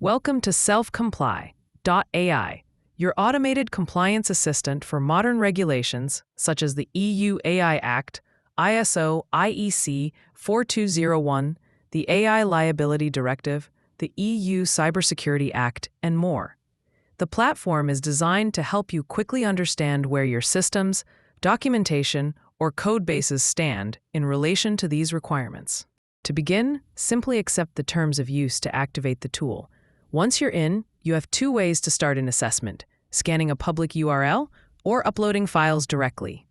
Welcome to SelfComply.ai, your automated compliance assistant for modern regulations such as the EU AI Act, ISO IEC 4201, the AI Liability Directive, the EU Cybersecurity Act, and more. The platform is designed to help you quickly understand where your systems, documentation, or code bases stand in relation to these requirements. To begin, simply accept the terms of use to activate the tool. Once you're in, you have two ways to start an assessment: scanning a public URL or uploading files directly.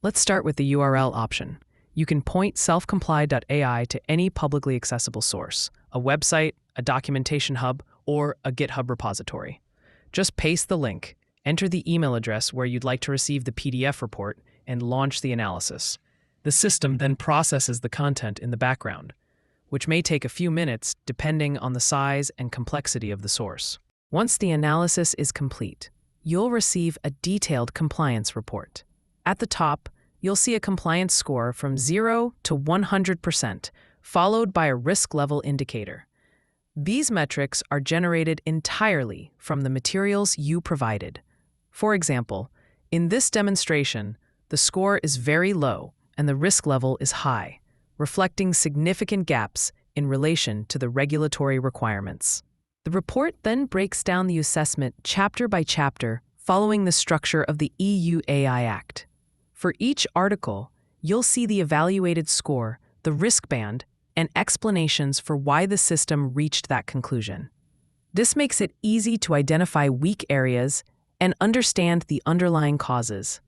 Let's start with the URL option. You can point SelfComply.ai to any publicly accessible source, a website, a documentation hub, or a GitHub repository. Just paste the link, enter the email address where you'd like to receive the PDF report, and launch the analysis. The system then processes the content in the background, which may take a few minutes depending on the size and complexity of the source. Once the analysis is complete, you'll receive a detailed compliance report. At the top, you'll see a compliance score from 0 to 100%, followed by a risk level indicator. These metrics are generated entirely from the materials you provided. For example, in this demonstration, the score is very low and the risk level is high, reflecting significant gaps in relation to the regulatory requirements. The report then breaks down the assessment chapter by chapter, following the structure of the EU AI Act. For each article, you'll see the evaluated score, the risk band, and explanations for why the system reached that conclusion. This makes it easy to identify weak areas and understand the underlying causes.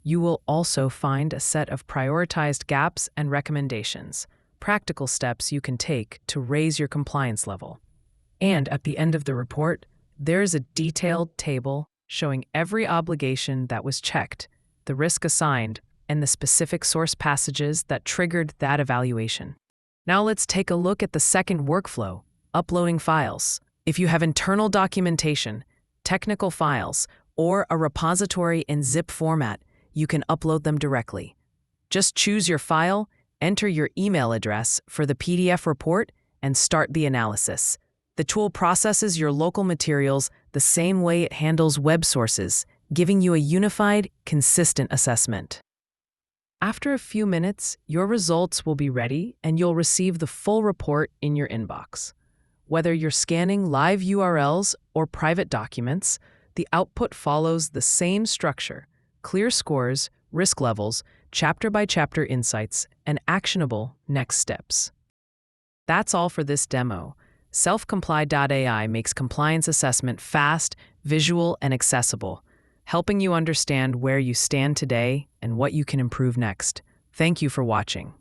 You will also find a set of prioritized gaps and recommendations, practical steps you can take to raise your compliance level. And at the end of the report, there's a detailed table showing every obligation that was checked, the risk assigned, and the specific source passages that triggered that evaluation. Now let's take a look at the second workflow, uploading files. If you have internal documentation, technical files, or a repository in zip format, you can upload them directly. Just choose your file, enter your email address for the PDF report, and start the analysis. The tool processes your local materials the same way it handles web sources, giving you a unified, consistent assessment. After a few minutes, your results will be ready and you'll receive the full report in your inbox. Whether you're scanning live URLs or private documents, the output follows the same structure: clear scores, risk levels, chapter-by-chapter insights, and actionable next steps. That's all for this demo. SelfComply.ai makes compliance assessment fast, visual, and accessible, helping you understand where you stand today and what you can improve next. Thank you for watching.